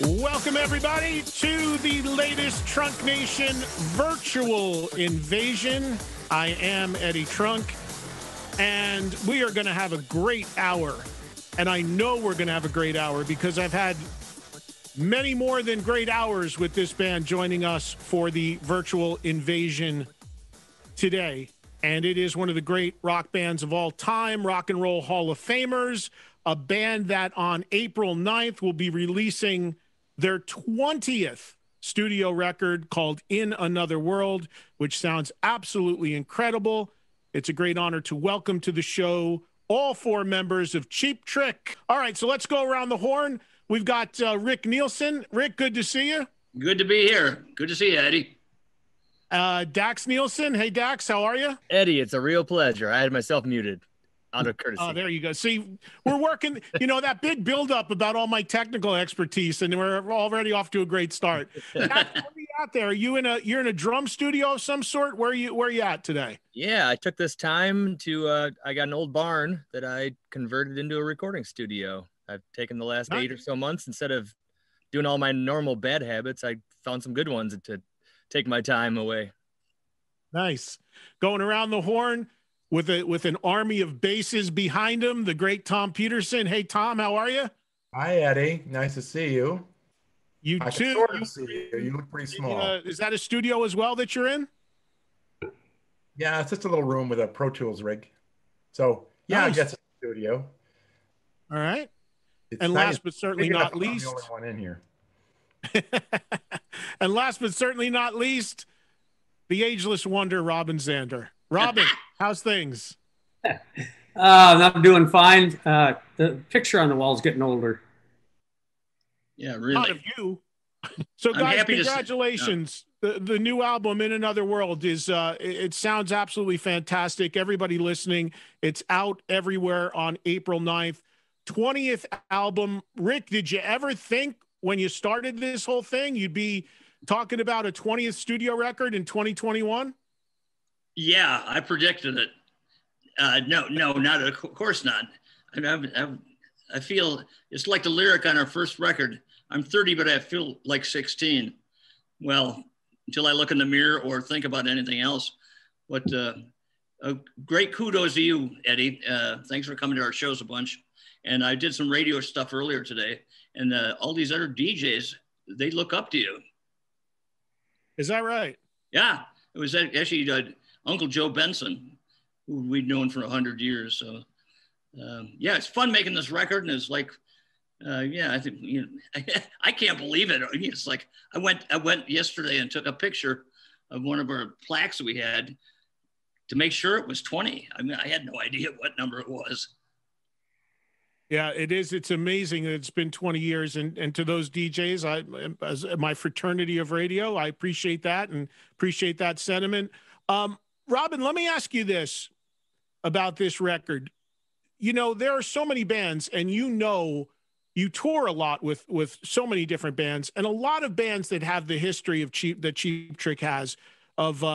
Welcome, everybody, to the latest Trunk Nation virtual invasion. I am Eddie Trunk, and we are going to have a great hour. And I know we're going to have a great hour because I've had many more than great hours with this band joining us for the virtual invasion today. And it is one of the great rock bands of all time, Rock and Roll Hall of Famers, a band that on April 9th will be releasing their 20th studio record called In Another World, which sounds absolutely incredible. It's a great honor to welcome to the show all four members of Cheap Trick. All right, so let's go around the horn. We've got Rick Nielsen. Rick, good to see you. Good to be here. Good to see you, Eddie. Dax Nielsen. Hey, Dax, how are you? Eddie, it's a real pleasure. I had myself muted out of courtesy. Oh, there you go. See, we're working, that big buildup about all my technical expertise, and we're already off to a great start. Dax, where are you out there? You're in a drum studio of some sort? Where are you at today? Yeah, I took this time to, I got an old barn that I converted into a recording studio. I've taken the last 8 or so months, instead of doing all my normal bad habits, I found some good ones to take my time away. Nice. Going around the horn with an army of basses behind him, the great Tom Peterson. Hey, Tom, how are you? Hi, Eddie. Nice to see you. You I too. can sort of see you. You look pretty small. Is that a studio as well that you're in? Yeah, it's just a little room with a Pro Tools rig. So, yeah, nice. I guess it's a studio. All right. It's and nice. Last but certainly not I'm least. the only one in here. And last but certainly not least, the ageless wonder, Robin Zander. Robin, how's things? I'm doing fine. The picture on the wall is getting older. Yeah, really. Not of you. So, guys, congratulations. The new album, In Another World, is it sounds absolutely fantastic. Everybody listening, it's out everywhere on April 9th. 20th album. Rick, did you ever think when you started this whole thing you'd be talking about a 20th studio record in 2021? Yeah, I predicted it. No, not of course not. I feel it's like the lyric on our first record. I'm 30, but I feel like 16. Well, until I look in the mirror or think about anything else. But great kudos to you, Eddie. Thanks for coming to our shows a bunch. And I did some radio stuff earlier today, and all these other DJs, they look up to you. Is that right? Yeah, it was actually Uncle Joe Benson, who we'd known for 100 years. So, yeah, it's fun making this record, and it's like, yeah, I think I can't believe it. It's like I went yesterday and took a picture of one of our plaques that we had to make sure it was 20. I mean, I had no idea what number it was. Yeah, it is. It's amazing that it's been 20 years. And to those DJs, as my fraternity of radio, I appreciate that and appreciate that sentiment. Robin, let me ask you this about this record. There are so many bands, and you tour a lot with so many different bands, and a lot of bands that have the history of that Cheap Trick has of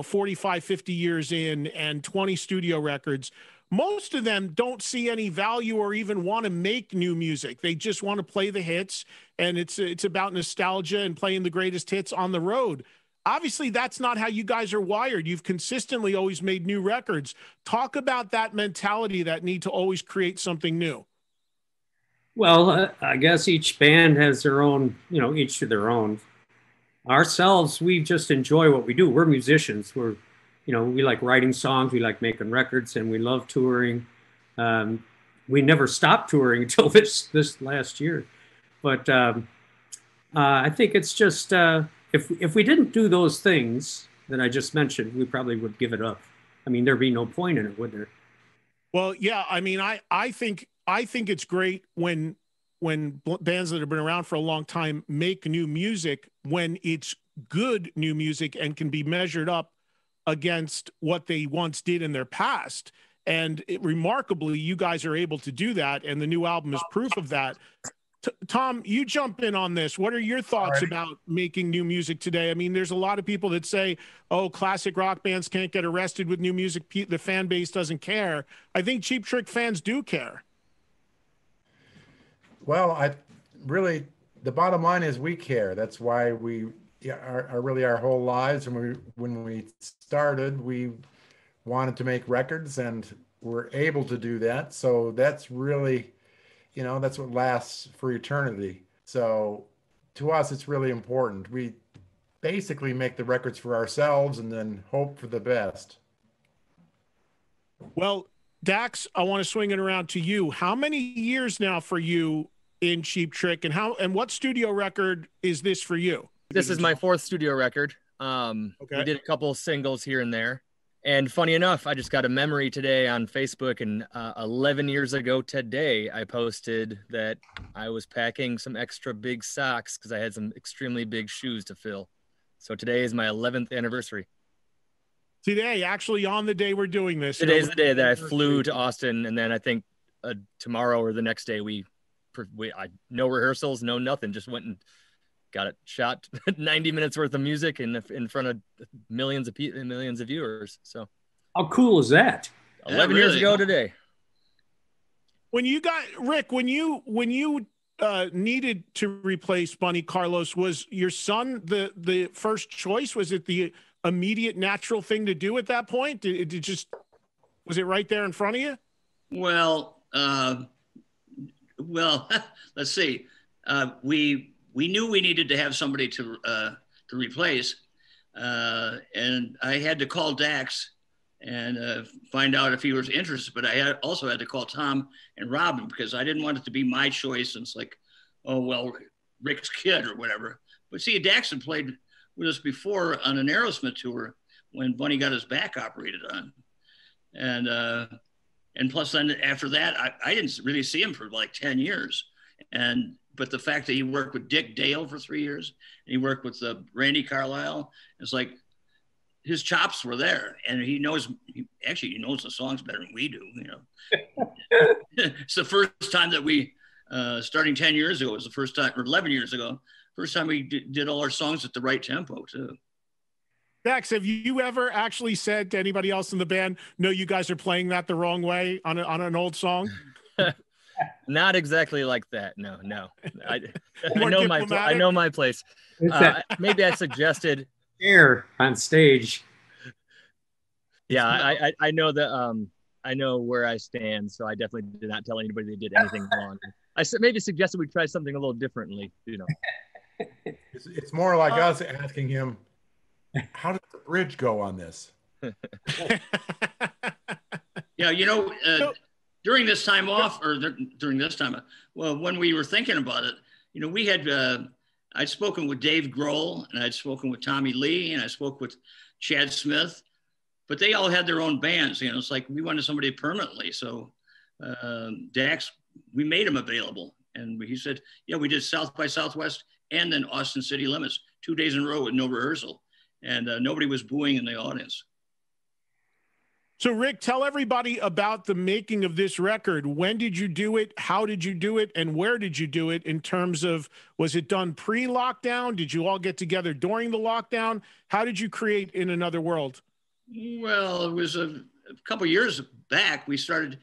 45, 50 years in and 20 studio records. Most of them don't see any value or even want to make new music. They just want to play the hits, and it's about nostalgia and playing the greatest hits on the road. Obviously, that's not how you guys are wired. You've consistently always made new records. Talk about that mentality, that need to always create something new. Well, I guess each band has their own, each to their own. Ourselves, we just enjoy what we do. We're musicians. We like writing songs, we like making records, and we love touring. We never stopped touring until this last year. But I think it's just, if we didn't do those things that I just mentioned, we probably would give it up. I mean, there'd be no point in it, would there? Well, yeah, I mean, I think it's great when bands that have been around for a long time make new music, when it's good new music and can be measured up against what they once did in their past. And remarkably, you guys are able to do that, and the new album is proof of that. Tom, you jump in on this. What are your thoughts about making new music today? I mean, there's a lot of people that say, oh, classic rock bands can't get arrested with new music. The fan base doesn't care. I think Cheap Trick fans do care. Well, I really the bottom line is we care. That's why we are really our whole lives. And when we started, we wanted to make records, and we're able to do that. So that's really, that's what lasts for eternity. So to us, it's really important. We basically make the records for ourselves and then hope for the best. Well, Dax, I want to swing it around to you. How many years now for you in Cheap Trick, and what studio record is this for you? This is my 4th studio record. Okay. We did a couple of singles here and there. And funny enough, I just got a memory today on Facebook, and 11 years ago today, I posted that I was packing some extra big socks because I had some extremely big shoes to fill. So today is my 11th anniversary. Today, actually on the day we're doing this. Today's the day that I flew to Austin, and then I think tomorrow or the next day, no rehearsals, no nothing, just went and got it shot 90 minutes worth of music in front of millions of viewers. So how cool is that? 11 years ago today. When you got Rick, when you needed to replace Bunny Carlos, was your son the first choice? Was it the immediate natural thing to do at that point? Was it right there in front of you? Well, let's see. We knew we needed to have somebody to replace, and I had to call Dax and find out if he was interested. But I also had to call Tom and Robin, because I didn't want it to be my choice. And it's like, oh well, Rick's kid or whatever. But see, Dax had played with us before on an Aerosmith tour when Bunny got his back operated on, and plus then after that, I didn't really see him for like 10 years, but the fact that he worked with Dick Dale for 3 years, and he worked with Randy Carlisle, it's like his chops were there, and he knows the songs better than we do. It's the first time that we, starting 10 years ago, was the first time, or 11 years ago, first time we did all our songs at the right tempo too. Dax, have you ever actually said to anybody else in the band, no, you guys are playing that the wrong way on an old song? Not exactly like that. No. I know my place. Maybe I suggested here on stage. Yeah, I know that. I know where I stand, so I definitely did not tell anybody they did anything wrong. I maybe suggested we try something a little differently. It's more like us asking him, how did the bridge go on this? Yeah, during this time off, or during this time, well, when we were thinking about it, we had, I'd spoken with Dave Grohl, and I'd spoken with Tommy Lee, and I spoke with Chad Smith, but they all had their own bands. It's like we wanted somebody permanently. So Dax, we made him available. And he said, yeah, we did South by Southwest and then Austin City Limits 2 days in a row with no rehearsal. And nobody was booing in the audience. So Rick, tell everybody about the making of this record. When did you do it? How did you do it? And where did you do it in terms of, was it done pre-lockdown? Did you all get together during the lockdown? How did you create In Another World? Well, it was a couple years back. We started,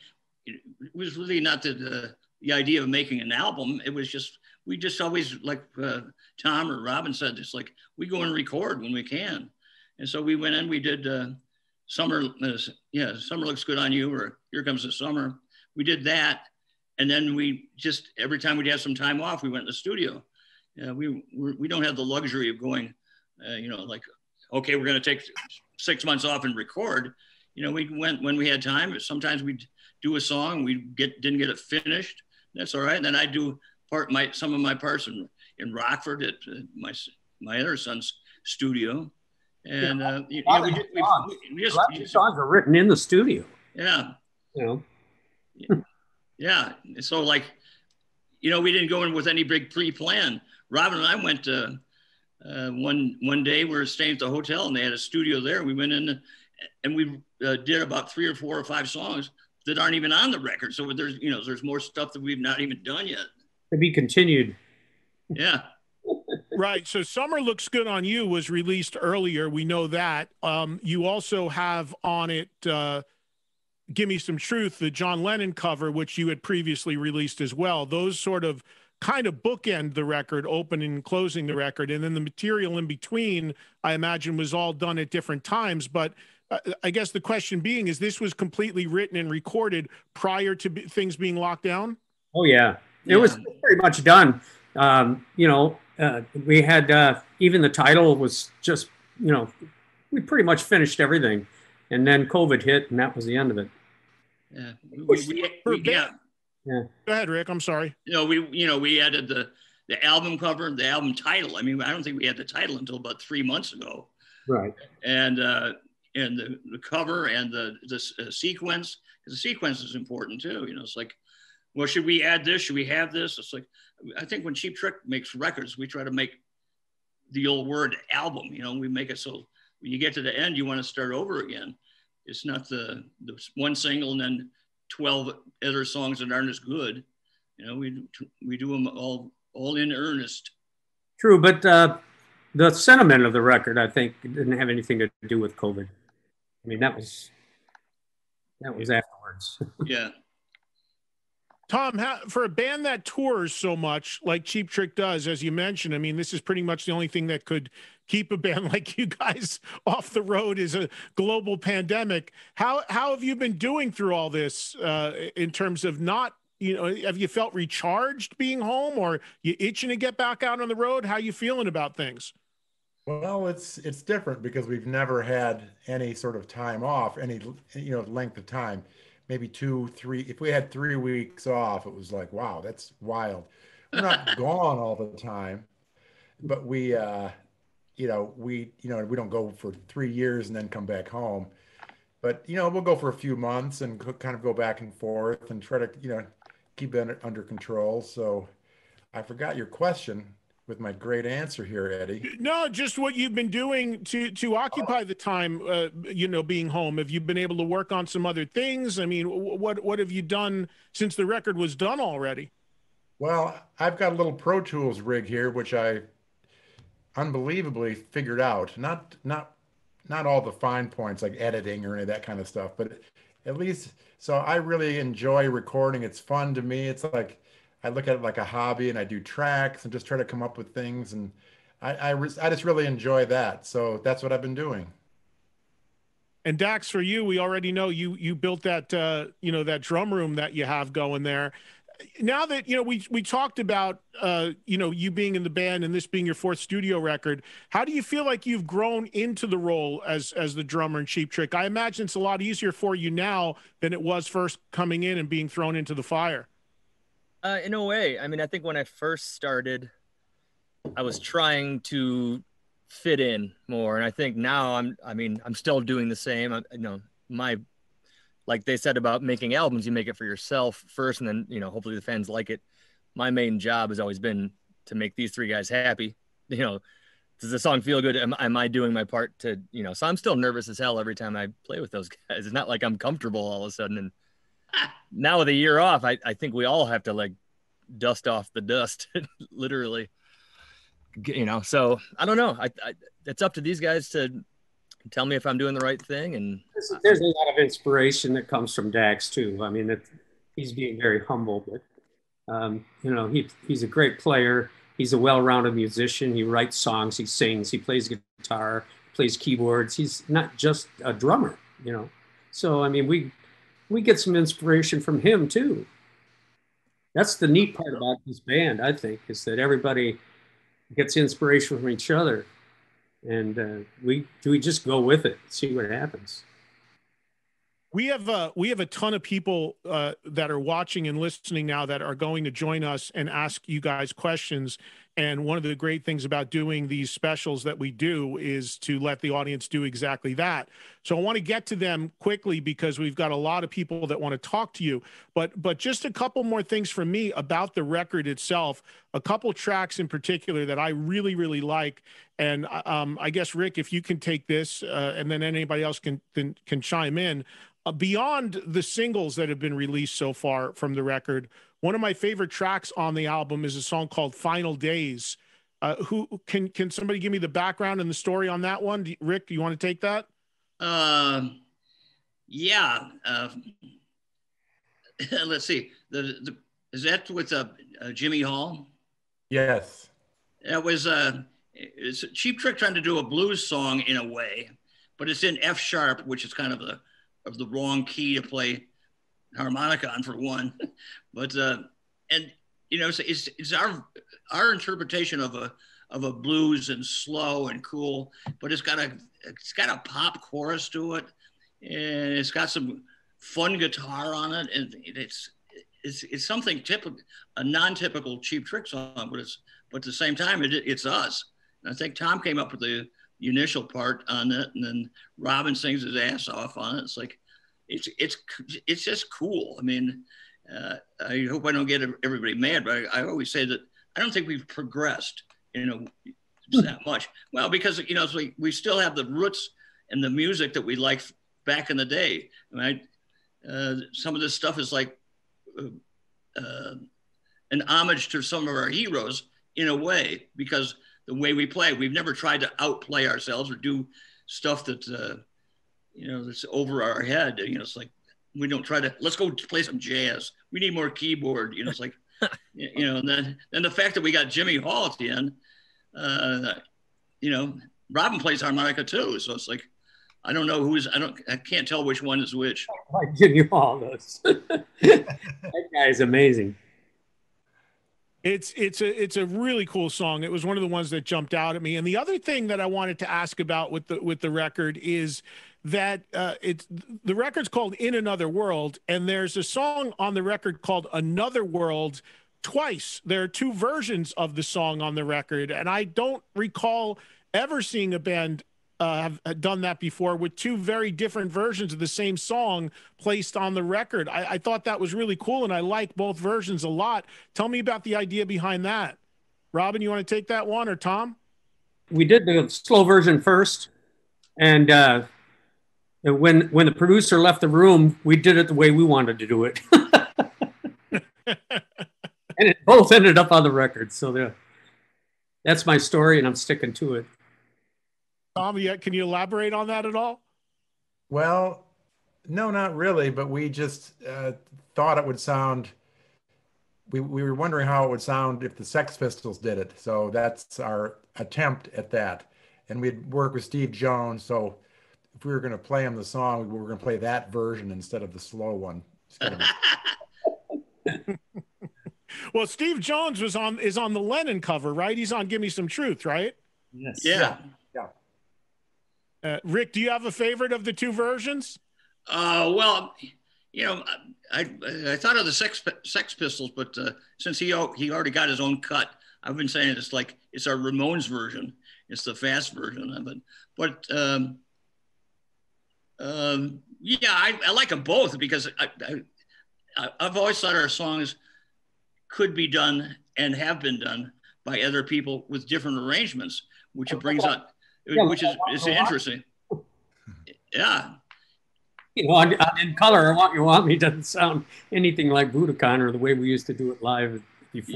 it was really not the idea of making an album. It was just, we just always, like Tom or Robin said, it's like, we go and record when we can. And so we went in, we did Summer Looks Good on You, or Here Comes the Summer. We did that. And then we just, every time we'd have some time off, we went in the studio. We don't have the luxury of going, like, okay, we're going to take 6 months off and record. We went when we had time. Sometimes we'd do a song, didn't get it finished. That's all right. And then I do some of my parts in Rockford at my other son's studio. And a lot of songs are written in the studio. Yeah. Yeah. So like, we didn't go in with any big pre-plan. Robin and I went one day, we were staying at the hotel and they had a studio there. We went in and we did about 3 or 4 or 5 songs that aren't even on the record. So there's more stuff that we've not even done yet. To be continued. Yeah. Right. So Summer Looks Good on You was released earlier. We know that. You also have on it Give Me Some Truth, the John Lennon cover, which you had previously released as well. Those sort of kind of bookend the record, opening and closing the record. And then the material in between, I imagine, was all done at different times. But I guess the question being is this was completely written and recorded prior to things being locked down? Oh, yeah. It was pretty much done. We had even the title was just, we pretty much finished everything. And then COVID hit, and that was the end of it. Yeah. Go ahead, Rick. I'm sorry. We added the album cover and the album title. I mean, I don't think we had the title until about 3 months ago. Right. And the cover and the sequence, because the sequence is important too. It's like, well, should we add this? Should we have this? It's like, I think when Cheap Trick makes records, we try to make the old word album. We make it so when you get to the end, you want to start over again. It's not the one single and then 12 other songs that aren't as good. We do them all in earnest. True, but the sentiment of the record, I think, didn't have anything to do with COVID. I mean, that was afterwards. Yeah. Tom, for a band that tours so much like Cheap Trick does, as you mentioned, I mean, this is pretty much the only thing that could keep a band like you guys off the road is a global pandemic. How have you been doing through all this in terms of not, have you felt recharged being home, or you itching to get back out on the road? How you feeling about things? Well, it's different because we've never had any sort of time off, any, length of time. Maybe 2, 3. If we had 3 weeks off, it was like, wow, that's wild. We're not gone all the time, but we don't go for 3 years and then come back home. But we'll go for a few months and kind of go back and forth and try to keep it under control. So I forgot your question with my great answer here, Eddie. No, just what you've been doing to occupy the time, being home. Have you been able to work on some other things? I mean, what have you done since the record was done already? Well, I've got a little Pro Tools rig here, which I unbelievably figured out. Not all the fine points like editing or any of that kind of stuff, but at least, so I really enjoy recording. It's fun to me. It's like, I look at it like a hobby, and I do tracks and just try to come up with things. And I just really enjoy that. So that's what I've been doing. And Dax, for you, we already know you built that, that drum room that you have going there. Now that, we talked about, you being in the band and this being your 4th studio record, how do you feel like you've grown into the role as the drummer in Cheap Trick? I imagine it's a lot easier for you now than it was first coming in and being thrown into the fire. In a way, I mean, I think when I first started, I was trying to fit in more. And I think now I'm still doing the same. Like they said about making albums, you make it for yourself first, and then, hopefully the fans like it. My main job has always been to make these 3 guys happy. Does the song feel good? Am I doing my part to, so I'm still nervous as hell every time I play with those guys. It's not like I'm comfortable all of a sudden. And now with a year off, I think we all have to like dust off the dust, literally, so I don't know. I it's up to these guys to tell me if I'm doing the right thing. And there's a lot of inspiration that comes from Dax too. I mean, he's being very humble, but he's a great player. He's a well-rounded musician. He writes songs, he sings, he plays guitar, plays keyboards. He's not just a drummer, So I mean, we get some inspiration from him too. That's the neat part about this band, I think, is that everybody gets inspiration from each other, and we just go with it, see what happens. We have a ton of people that are watching and listening now that are going to join us and ask you guys questions. And one of the great things about doing these specials that we do is to let the audience do exactly that. So I want to get to them quickly because we've got a lot of people that want to talk to you. But just a couple more things from me about the record itself, a couple tracks in particular that I really, really like. And I guess, Rick, if you can take this and then anybody else can chime in. Beyond the singles that have been released so far from the record, one of my favorite tracks on the album is a song called Final Days. Who can somebody give me the background and the story on that one? Rick, do you want to take that? Yeah. Let's see. Is that with Jimmy Hall? Yes. It was it's a Cheap Trick trying to do a blues song in a way, but it's in F sharp, which is kind of the wrong key to play harmonica on for one. But and you know, it's our interpretation of a blues and slow and cool, but it's got a pop chorus to it, and it's got some fun guitar on it, and it's something typical, a non-typical Cheap Trick song, but at the same time it's us. And I think Tom came up with the initial part on it, and then Robin sings his ass off on it. It's like it's just cool. I mean, I hope I don't get everybody mad, but I always say that I don't think we've progressed, you know, that much. Well, because, you know, it's like we still have the roots and the music that we liked back in the day. Right? Some of this stuff is like an homage to some of our heroes in a way, because the way we play, we've never tried to outplay ourselves or do stuff that, you know, that's over our head. You know, it's like, we don't try to, let's go play some jazz. We need more keyboard. You know, it's like, you know, and then the fact that we got Jimmy Hall at the end, you know, Robin plays harmonica too. So it's like, I don't know I can't tell which one is which. Like Jimmy Hall does. That guy is amazing. It's a really cool song. It was one of the ones that jumped out at me. And the other thing that I wanted to ask about with the record is that the record's called In Another World, and there's a song on the record called Another World twice. There are two versions of the song on the record, and I don't recall ever seeing a band have done that before, with two very different versions of the same song placed on the record. I thought that was really cool, and I like both versions a lot. Tell me about the idea behind that. Robin, you want to take that one, or Tom? We did the slow version first, and when the producer left the room, we did it the way we wanted to do it. And it both ended up on the record. So that's my story, and I'm sticking to it. Tom, can you elaborate on that at all? Well, no, not really, but we just thought it would sound, we were wondering how it would sound if the Sex Pistols did it. So that's our attempt at that. And we'd work with Steve Jones. So if we were going to play him the song, we were going to play that version instead of the slow one. Well, Steve Jones is on the Lennon cover, right? He's on Give Me Some Truth, right? Yes. Yeah. Rick, do you have a favorite of the two versions? Well, you know, I thought of the Sex Pistols, but since he already got his own cut, I've been saying it's like it's our Ramones version. It's the fast version of it. But yeah, I like them both, because I've always thought our songs could be done and have been done by other people with different arrangements, which it brings out. Which is interesting. Yeah. You know, in Color, I Want You Want Me doesn't sound anything like Budokan or the way we used to do it live before.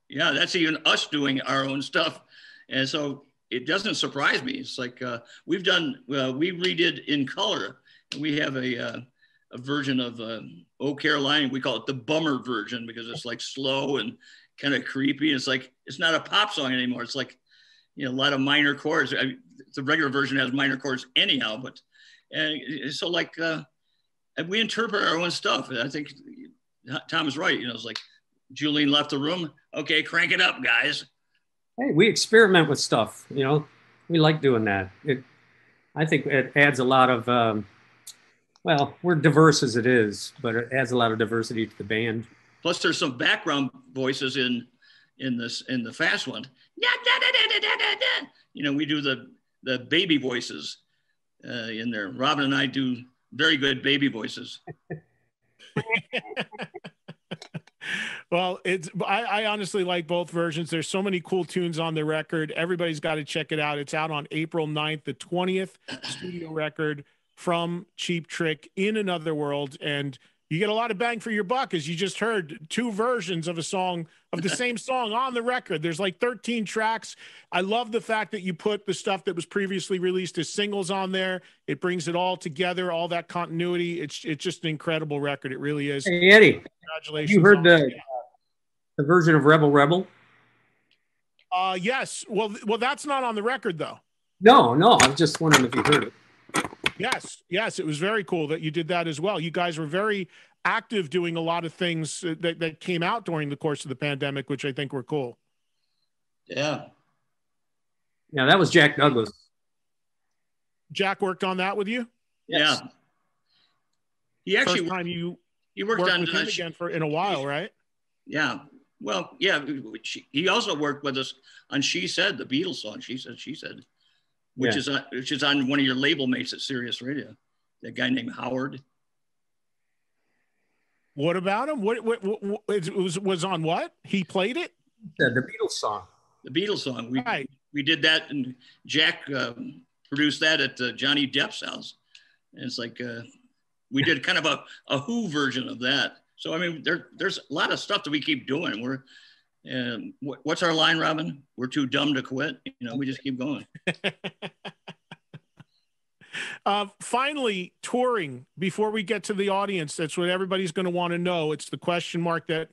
Yeah, that's even us doing our own stuff. And so it doesn't surprise me. It's like we redid In Color. And we have a version of Oh Caroline. We call it the bummer version, because it's like slow and kind of creepy. It's like, it's not a pop song anymore. It's like, you know, a lot of minor chords. The regular version has minor chords anyhow, but so like we interpret our own stuff. I think Tom is right. You know, it's like Julian left the room. Okay, crank it up, guys. Hey, we experiment with stuff. You know, we like doing that. I think it adds a lot of. Well, we're diverse as it is, but it adds a lot of diversity to the band. Plus, there's some background voices in the fast one. You know, we do the baby voices in there. Robin and I do very good baby voices. Well, I honestly like both versions. There's so many cool tunes on the record. Everybody's got to check it out. It's out on April 9th, the 20th studio record from Cheap Trick, In Another World. And you get a lot of bang for your buck, as you just heard two versions of a song, of the same song on the record. There's like 13 tracks. I love the fact that you put the stuff that was previously released as singles on there. It brings it all together, all that continuity. It's just an incredible record. It really is. Hey, Eddie, congratulations. you heard the version of Rebel Rebel? Yes. Well, that's not on the record though. No, I was just wondering if you heard it. Yes. It was very cool that you did that as well. You guys were very active doing a lot of things that came out during the course of the pandemic, which I think were cool. Yeah. Yeah, that was Jack Douglas. Jack worked on that with you? Yes. Yeah. He actually First time you worked on with him again in a while, right? Yeah. Well, yeah. He also worked with us on "She Said," the Beatles song. She said, which is on one of your label mates at Sirius Radio. That guy named Howard. What about him? What it was on what? He played it? Yeah, the Beatles song. The Beatles song. Right. We did that, and Jack produced that at Johnny Depp's house. And it's like we did kind of a Who version of that. So I mean, there's a lot of stuff that we keep doing. What's our line, Robin? We're too dumb to quit. We just keep going. Finally, touring, before we get to the audience, that's what everybody's going to want to know. It's the question mark that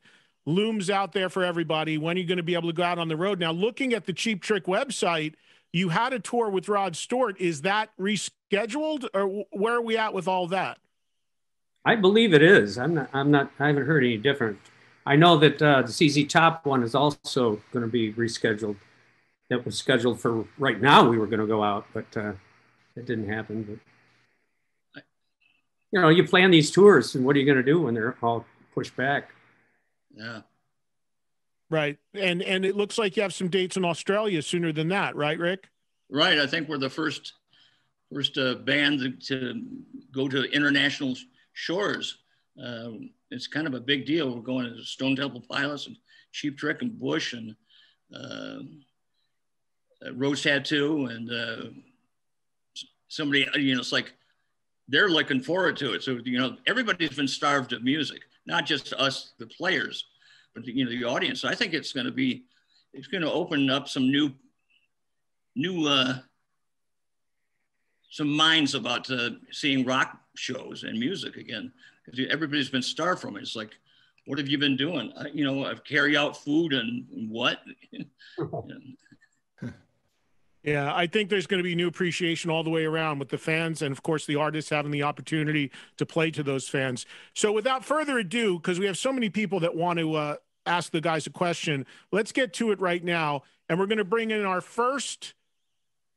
looms out there for everybody. When are you going to be able to go out on the road? Now, looking at the Cheap Trick website, you had a tour with Rod Stewart. Is that rescheduled, or where are we at with all that? I believe it is. I haven't heard any different. I know that the ZZ Top one is also going to be rescheduled. That was scheduled for right now. We were going to go out, but it didn't happen. But you plan these tours, and what are you going to do when they're all pushed back? Yeah. Right. And it looks like you have some dates in Australia sooner than that, right, Rick? Right. I think we're the first band to go to international shores. It's kind of a big deal. We're going to Stone Temple Pilots and Cheap Trick and Bush and Rose Tattoo and somebody, it's like they're looking forward to it. So, everybody's been starved of music, not just us, the players, but the audience. So I think it's going to open up some new some minds about seeing rock shows and music again, because everybody's been starved from it. It's like, what have you been doing? I've carry out food and what? Yeah, I think there's going to be new appreciation all the way around with the fans and, of course, the artists having the opportunity to play to those fans. So without further ado, because we have so many people that want to ask the guys a question, let's get to it right now. And we're going to bring in our first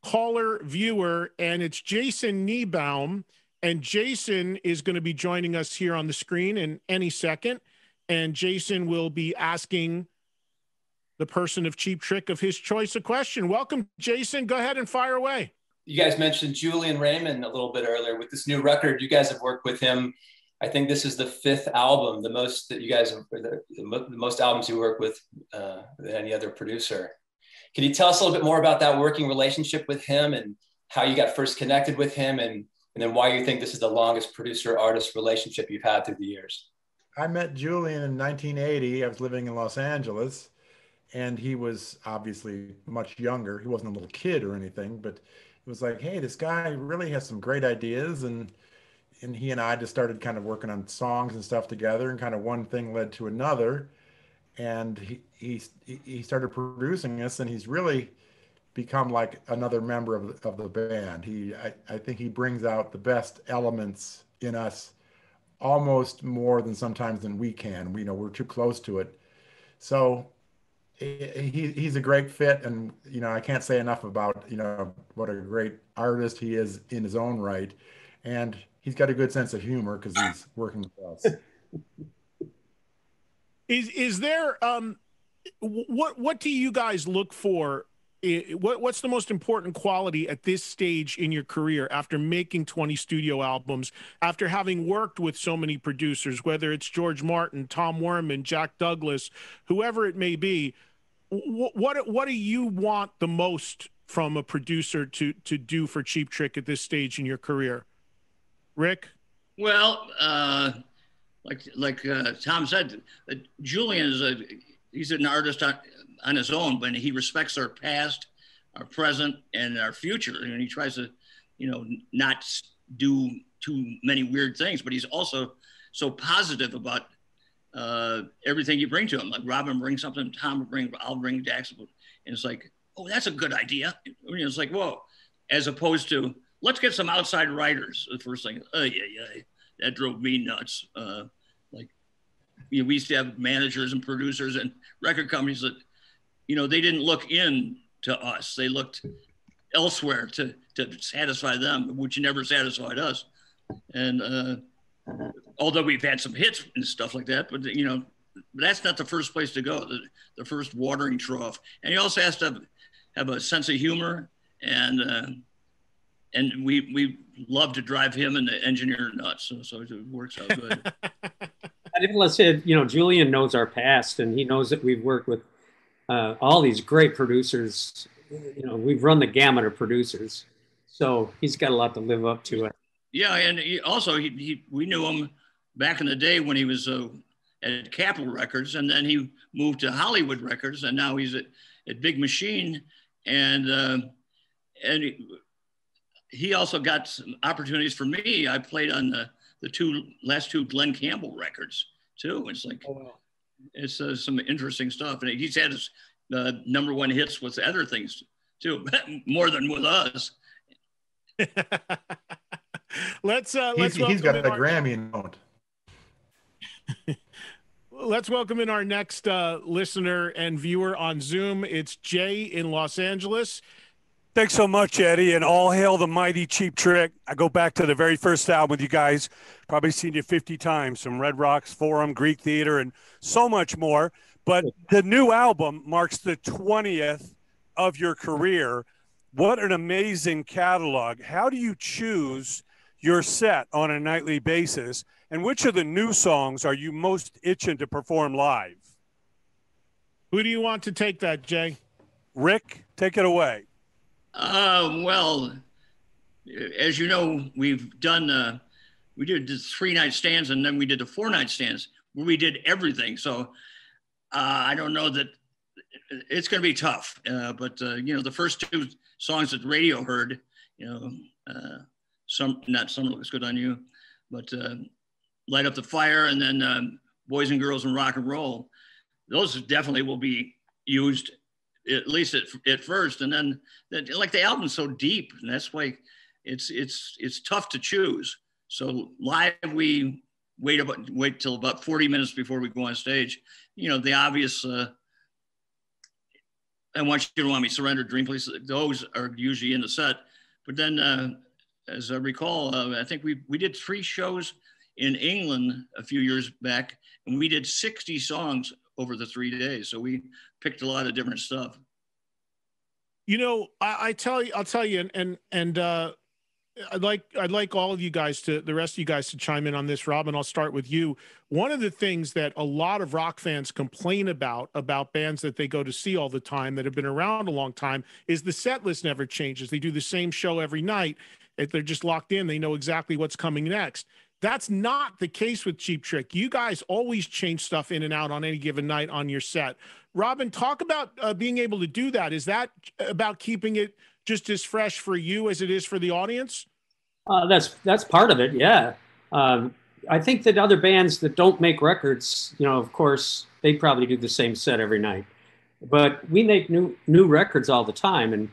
caller viewer, and it's Jason Niebaum. And Jason is going to be joining us here on the screen in any second. And Jason will be asking the person of Cheap Trick of his choice a question. Welcome, Jason. Go ahead and fire away. You guys mentioned Julian Raymond a little bit earlier with this new record. You guys have worked with him. I think this is the 5th album, the most that you guys have, the most albums you work with than any other producer. Can you tell us a little bit more about that working relationship with him and how you got first connected with him, and then why you think this is the longest producer-artist relationship you've had through the years? I met Julian in 1980. I was living in Los Angeles. And he was obviously much younger. He wasn't a little kid or anything, but it was like, hey, this guy really has some great ideas. And he and I just started kind of working on songs and stuff together, and kind of one thing led to another. And he started producing us, and he's really become like another member of the band. I think he brings out the best elements in us almost more than sometimes than we can. We're too close to it. So he's a great fit, and I can't say enough about what a great artist he is in his own right, and he's got a good sense of humor because he's working with us. Is there what do you guys look for? What's the most important quality at this stage in your career after making 20 studio albums, after having worked with so many producers, whether it's George Martin, Tom Werman, Jack Douglas, whoever it may be? What do you want the most from a producer to do for Cheap Trick at this stage in your career? Rick? Well, like Tom said, Julian he's an artist on his own, but he respects our past, our present, and our future. And he tries to, not do too many weird things, but he's also so positive about everything you bring to him. Like Robin brings something, Tom will bring, I'll bring Dax. And it's like, oh, that's a good idea. It's like, whoa, as opposed to, let's get some outside writers. The first thing, oh, yeah, that drove me nuts. We used to have managers and producers and record companies that, they didn't look in to us. They looked elsewhere to satisfy them, which never satisfied us. And although we've had some hits and stuff like that, but that's not the first place to go. The first watering trough, and you also have to have a sense of humor, and we love to drive him and the engineer nuts. So it works out good. Let's say, Julian knows our past, and he knows that we've worked with all these great producers. We've run the gamut of producers, so he's got a lot to live up to. Yeah, and we knew him back in the day when he was at Capitol Records, and then he moved to Hollywood Records, and now he's at Big Machine, and he also got some opportunities for me. I played on the last two Glenn Campbell records too. It's like, it's some interesting stuff, and he's had his #1 hits with other things too, more than with us. Let's he's got a Grammy note. Let's welcome in our next listener and viewer on Zoom. It's Jay in Los Angeles. Thanks so much, Eddie, and all hail the mighty Cheap Trick. I go back to the very first album with you guys. Probably seen you 50 times from Red Rocks Forum, Greek Theater, and so much more. But the new album marks the 20th of your career. What an amazing catalog. How do you choose your set on a nightly basis? And which of the new songs are you most itching to perform live? Who do you want to take that, Jay? Rick, take it away. Well, as you know, we've done, we did the 3-night stands, and then we did the 4-night stands where we did everything. So I don't know that it's going to be tough. But the first 2 songs that the radio heard, not Summer Looks Good on You, but Light Up the Fire, and then Boys and Girls and Rock and Roll. Those definitely will be used, at least at first, and then the album's so deep, and that's why it's tough to choose. So live, we wait till about 40 minutes before we go on stage. The obvious, I Want You to Want Me, Surrender, Dream Police, those are usually in the set. But then, as I recall, I think we did 3 shows in England a few years back, and we did 60 songs over the 3 days. So we picked a lot of different stuff. I'll tell you, and I'd like all of you guys the rest of you guys to chime in on this. Robin, I'll start with you. One of the things that a lot of rock fans complain about bands that they go to see all the time that have been around a long time is the set list never changes. They do the same show every night. If they're just locked in, they know exactly what's coming next. That's not the case with Cheap Trick. You guys always change stuff in and out on any given night on your set. Robin, talk about being able to do that. Is that about keeping it just as fresh for you as it is for the audience? That's part of it, yeah. I think that other bands that don't make records, of course, they probably do the same set every night. But we make new records all the time, and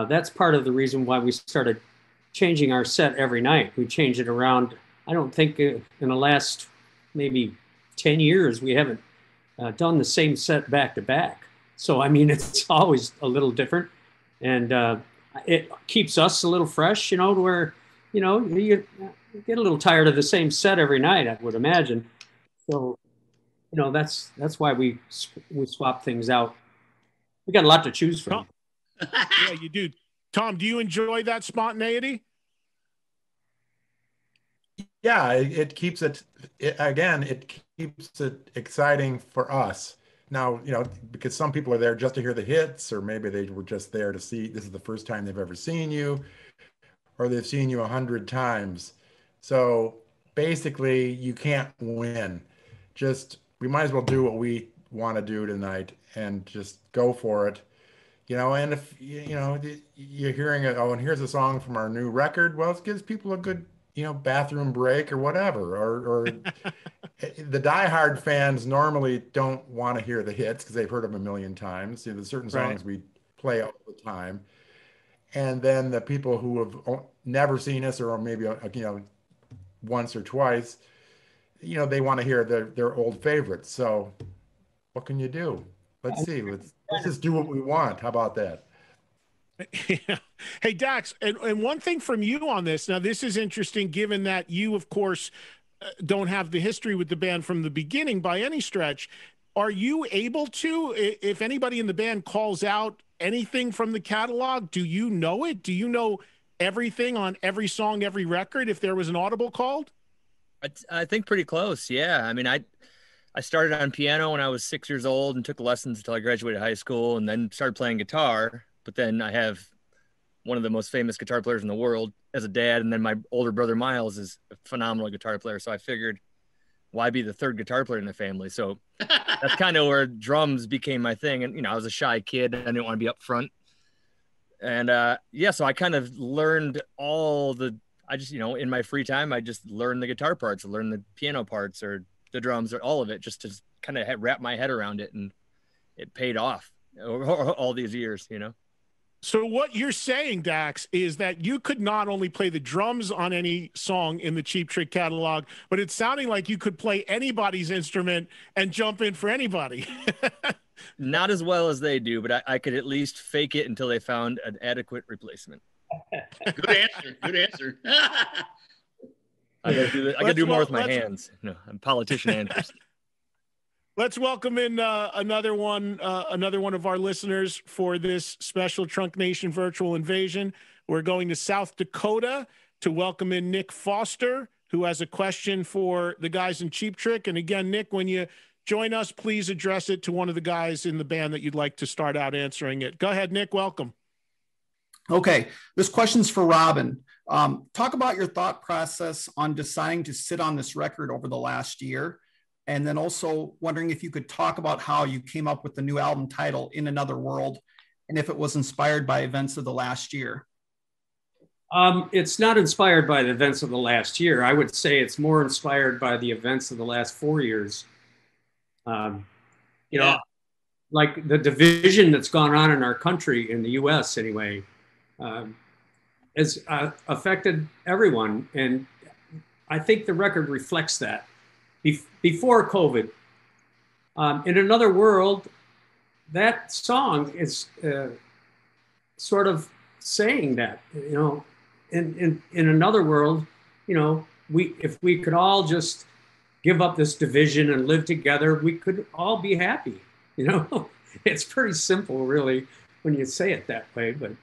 that's part of the reason why we started changing our set every night. We change it around. I don't think in the last maybe 10 years we haven't done the same set back to back. So, I mean, it's always a little different, and it keeps us a little fresh, to where, you get a little tired of the same set every night, I would imagine. So, that's why we swap things out. We got a lot to choose from. Yeah, you do. Tom, do you enjoy that spontaneity? Yeah, it keeps it keeps it exciting for us. Now, because some people are there just to hear the hits, or maybe they were just there to see, this is the first time they've ever seen you, or they've seen you 100 times. So basically you can't win. We might as well do what we want to do tonight and just go for it. And if, you're hearing it, and here's a song from our new record, well, it gives people a good, bathroom break or whatever, or the diehard fans normally don't want to hear the hits because they've heard them a million times. You know, there's certain songs we play all the time. And then the people who have never seen us, or maybe, you know, once or twice, you know, they want to hear their old favorites. So what can you do? Let's see. Let's just do what we want. How about that? Yeah. Hey, Dax, and one thing from you on this. Now, this is interesting, given that you, of course, don't have the history with the band from the beginning by any stretch. Are you able to, if anybody in the band calls out anything from the catalog, do you know it? Do you know everything on every song, every record, if there was an audible called? I think pretty close. Yeah. I mean, I started on piano when I was 6 years old and took lessons until I graduated high school, and then started playing guitar. But then I have one of the most famous guitar players in the world as a dad. And then my older brother, Miles, is a phenomenal guitar player. So I figured, why be the third guitar player in the family? So that's kind of where drums became my thing. And, you know, I was a shy kid. I didn't want to be up front. And yeah, so I kind of learned I just, you know, in my free time, I just learned the guitar parts, learned the piano parts or the drums or all of it, just to kind of wrap my head around it. And it paid off over all these years, you know? So what you're saying, Dax, is that you could not only play the drums on any song in the Cheap Trick catalog, but it's sounding like you could play anybody's instrument and jump in for anybody. Not as well as they do, but I could at least fake it until they found an adequate replacement. Good answer. Good answer. I gotta do more with my hands. No, I'm a politician and person. Let's welcome in another one of our listeners for this special Trunk Nation virtual invasion. We're going to South Dakota to welcome in Nick Foster, who has a question for the guys in Cheap Trick. And again, Nick, when you join us, please address it to one of the guys in the band that you'd like to start out answering it. Go ahead, Nick. Welcome. Okay, this question's for Robin. Talk about your thought process on deciding to sit on this record over the last year. And then also wondering if you could talk about how you came up with the new album title, In Another World, and if it was inspired by events of the last year. It's not inspired by the events of the last year. I would say it's more inspired by the events of the last 4 years. You know, like the division that's gone on in our country, in the US anyway, has affected everyone. And I think the record reflects that. Before COVID, In Another World, that song is sort of saying that, you know, in another world, you know, if we could all just give up this division and live together, we could all be happy. You know, it's pretty simple, really, when you say it that way. But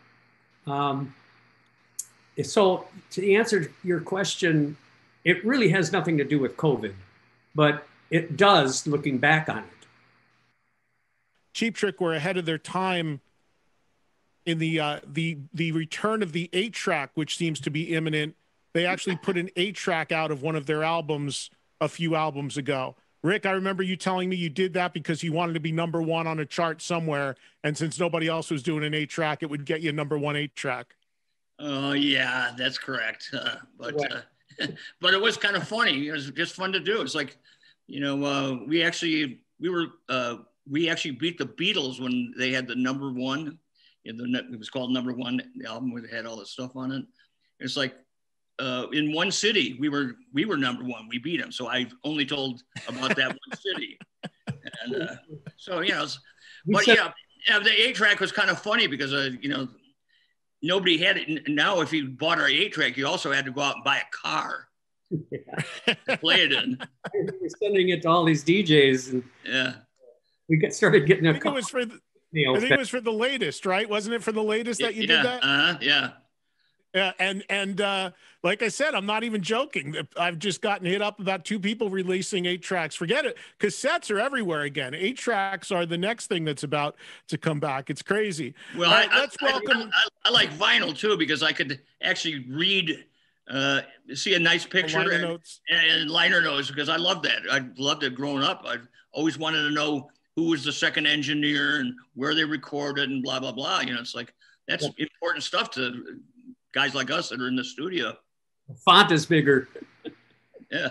so to answer your question, it really has nothing to do with COVID. But it does, looking back on it. Cheap Trick were ahead of their time in the return of the 8-track, which seems to be imminent. They actually put an 8-track out of one of their albums a few albums ago. Rick, I remember you telling me you did that because you wanted to be #1 on a chart somewhere, and since nobody else was doing an 8-track, it would get you #1 8-track. Oh yeah, that's correct. But it was kind of funny. It was just fun to do. It's like, you know, we actually beat the Beatles when they had the #1. It was called #1. The album where they had all the stuff on it. It's like in one city we were #1. We beat them. So I only told about that one city. And so you know, but yeah, the 8-track was kind of funny because you know, nobody had it. And now, if you bought our 8-track, you also had to go out and buy a car to play it in. We're sending it to all these DJs, and we started getting a car. I think it was for the latest, right? Wasn't it for the latest that you did that? Yeah. Yeah, and like I said, I'm not even joking. I've just gotten hit up about 2 people releasing 8-tracks. Forget it. Cassettes are everywhere again. 8-tracks are the next thing that's about to come back. It's crazy. Well, I like vinyl too, because I could actually read, see a nice picture and liner notes, because I love that. I loved it growing up. I always wanted to know who was the second engineer and where they recorded and blah, blah, blah. You know, it's like, that's important stuff to guys like us that are in the studio. Font is bigger.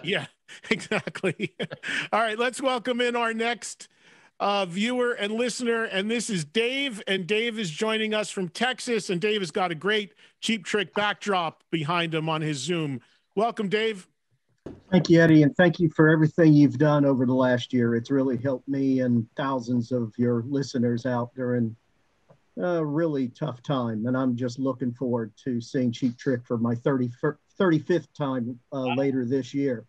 Yeah. Exactly. All right, let's welcome in our next viewer and listener, and this is Dave, and Dave is joining us from Texas, and Dave has got a great Cheap Trick backdrop behind him on his Zoom. Welcome, Dave. Thank you, Eddie, and thank you for everything you've done over the last year. It's really helped me and thousands of your listeners out during a really tough time, and I'm just looking forward to seeing Cheap Trick for my 35th time later this year.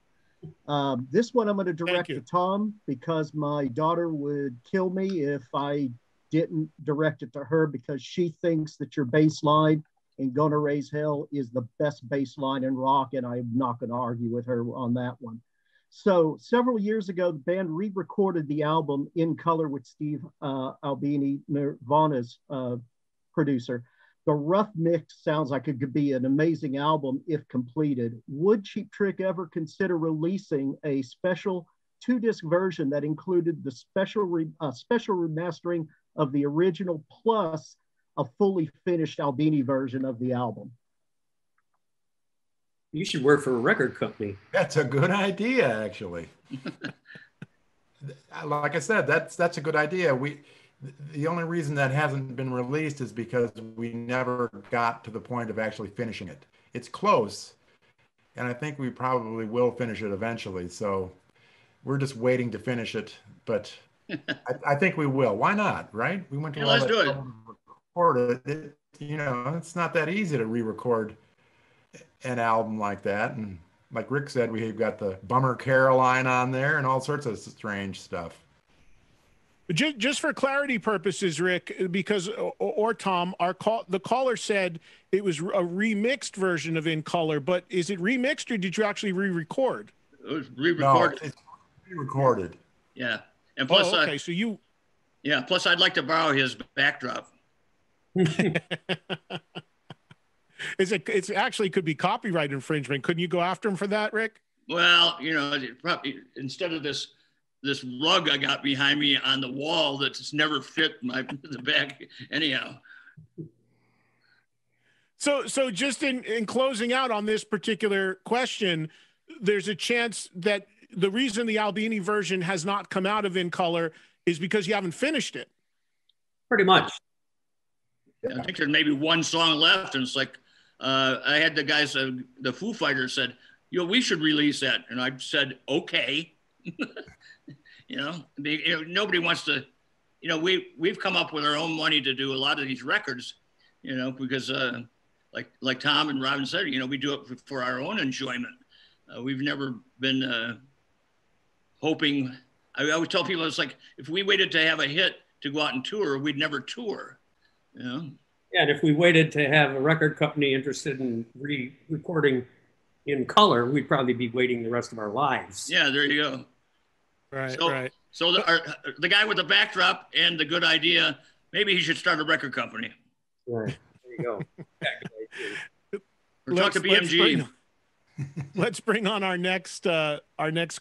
This one I'm going to direct to Tom, because my daughter would kill me if I didn't direct it to her, because she thinks that your bass line in Gonna Raise Hell is the best bass line in rock, and I'm not going to argue with her on that one. So several years ago, the band re-recorded the album In Color with Steve Albini, Nirvana's producer. The rough mix sounds like it could be an amazing album if completed. Would Cheap Trick ever consider releasing a special 2-disc version that included the special remastering of the original plus a fully finished Albini version of the album? You should work for a record company. That's a good idea, actually. Like I said, that's a good idea. The only reason that hasn't been released is because we never got to the point of actually finishing it. It's close, and I think we probably will finish it eventually. So we're just waiting to finish it, but I think we will. Why not, right? We went to let's do it. Record it. You know, it's not that easy to re-record an album like that. And like Rick said, we've got the Bummer Caroline on there and all sorts of strange stuff. Just for clarity purposes, Rick, because or Tom, the caller said it was a remixed version of In Color, but is it remixed or did you actually re-record? It was re-recorded. No, it's re-recorded. Yeah, and plus, okay, so you. Yeah, plus I'd like to borrow his backdrop. It's actually could be copyright infringement. Couldn't you go after him for that, Rick? Well, you know, probably instead of this rug I got behind me on the wall that's never fit the back anyhow. So just in closing out on this particular question, there's a chance that the reason the Albini version has not come out of In Color is because you haven't finished it. Pretty much. I think there's maybe one song left, and it's like I had the guys, the Foo Fighters said, "Yo, we should release that," and I said, "Okay." You know, nobody wants to. You know, we've come up with our own money to do a lot of these records. You know, because like Tom and Robin said, you know, we do it for our own enjoyment. We've never been hoping. I always tell people, it's like if we waited to have a hit to go out and tour, we'd never tour. You know? Yeah, and if we waited to have a record company interested in re-recording In Color, we'd probably be waiting the rest of our lives. Yeah, there you go. Right, so, right. So the guy with the backdrop and the good idea, maybe he should start a record company. Right, there you go. Or talk to BMG. Let's bring on our next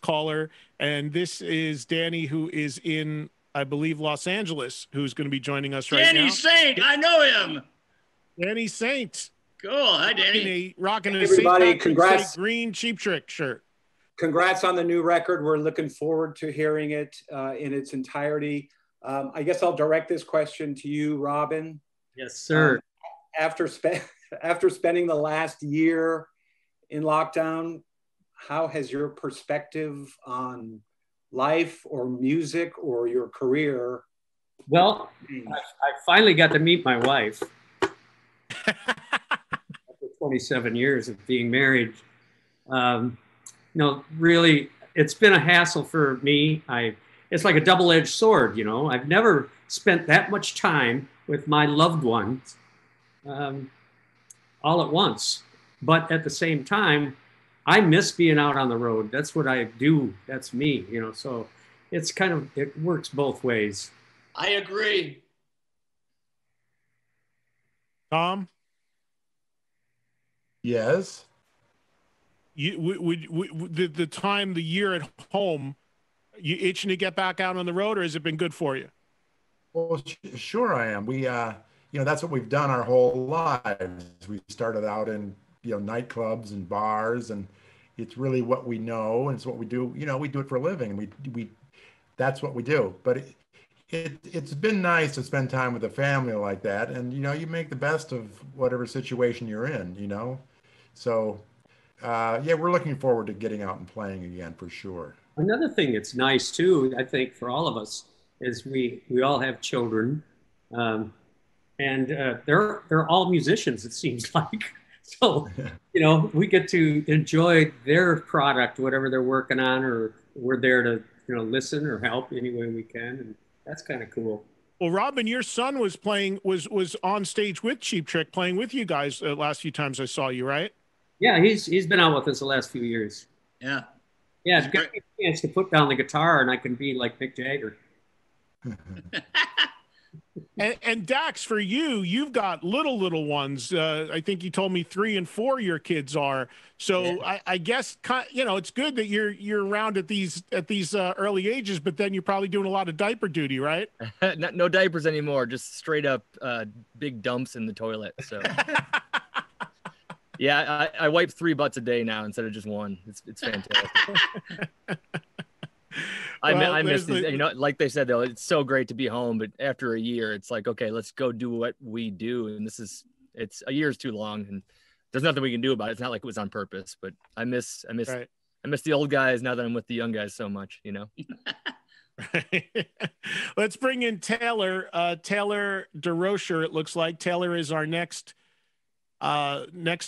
caller, and this is Danny, who is in, I believe, Los Angeles, who's going to be joining us right now. Danny Saint, I know him. Danny Saint. Cool. Hi, Danny. Rocking a everybody. St. Congrats. Green Cheap Trick shirt. Congrats on the new record. We're looking forward to hearing it in its entirety. I guess I'll direct this question to you, Robin. Yes, sir. After spending the last year in lockdown, how has your perspective on life or music or your career? Well, I finally got to meet my wife after 27 years of being married. You know, really, it's been a hassle for me. It's like a double-edged sword, you know. I've never spent that much time with my loved ones all at once. But at the same time, I miss being out on the road. That's what I do. That's me, you know. So it's kind of, it works both ways. I agree. Tom? Yes. The time, the year at home, you itching to get back out on the road, or has it been good for you? Well, sure I am. We, you know, that's what we've done our whole lives. We started out in, you know, nightclubs and bars, and it's really what we know, and it's what we do. You know, we do it for a living. We that's what we do. But it's been nice to spend time with a family like that, and you know, you make the best of whatever situation you're in. You know, so yeah, we're looking forward to getting out and playing again for sure. Another thing that's nice too, I think, for all of us is we all have children, and they're all musicians. It seems like. So, you know, we get to enjoy their product, whatever they're working on, or we're there to, you know, listen or help any way we can. And that's kind of cool. Well, Robin, your son was playing, was on stage with Cheap Trick, playing with you guys the last few times I saw you, right? Yeah, he's been out with us the last few years. Yeah. Yeah, it's got me a chance to put down the guitar and I can be like Mick Jagger. And Dax, for you, you've got little ones. I think you told me 3 and 4 your kids are. So yeah. I guess, you know, it's good that you're around at these early ages, but then you're probably doing a lot of diaper duty, right? No diapers anymore, just straight up big dumps in the toilet. So yeah, I wipe 3 butts a day now instead of just 1. It's fantastic. I miss these, you know, like they said, though, it's so great to be home, but after a year, it's like, okay, let's go do what we do. And it's a year is too long and there's nothing we can do about it. It's not like it was on purpose, but I miss the old guys now that I'm with the young guys so much, you know? Let's bring in Taylor, Taylor DeRocher. It looks like Taylor is our next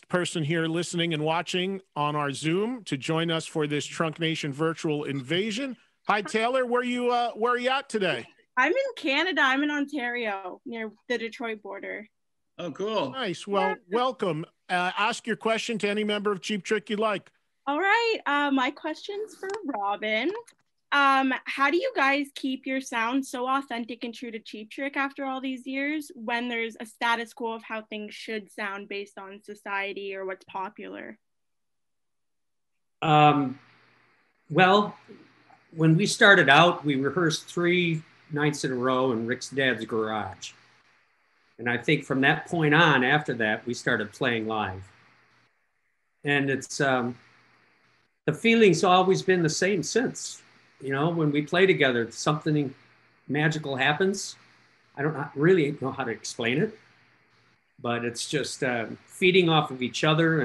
person here listening and watching on our Zoom to join us for this Trunk Nation virtual invasion. Hi, Taylor. Where are you at today? I'm in Canada. I'm in Ontario, near the Detroit border. Oh, cool. Nice. Well, welcome. Ask your question to any member of Cheap Trick you'd like. All right. My question's for Robin. How do you guys keep your sound so authentic and true to Cheap Trick after all these years when there's a status quo of how things should sound based on society or what's popular? Well, when we started out, we rehearsed 3 nights in a row in Rick's dad's garage. And I think from that point on, after that, we started playing live. And it's, the feeling's always been the same since. You know, when we play together, something magical happens. I don't really know how to explain it, but it's just feeding off of each other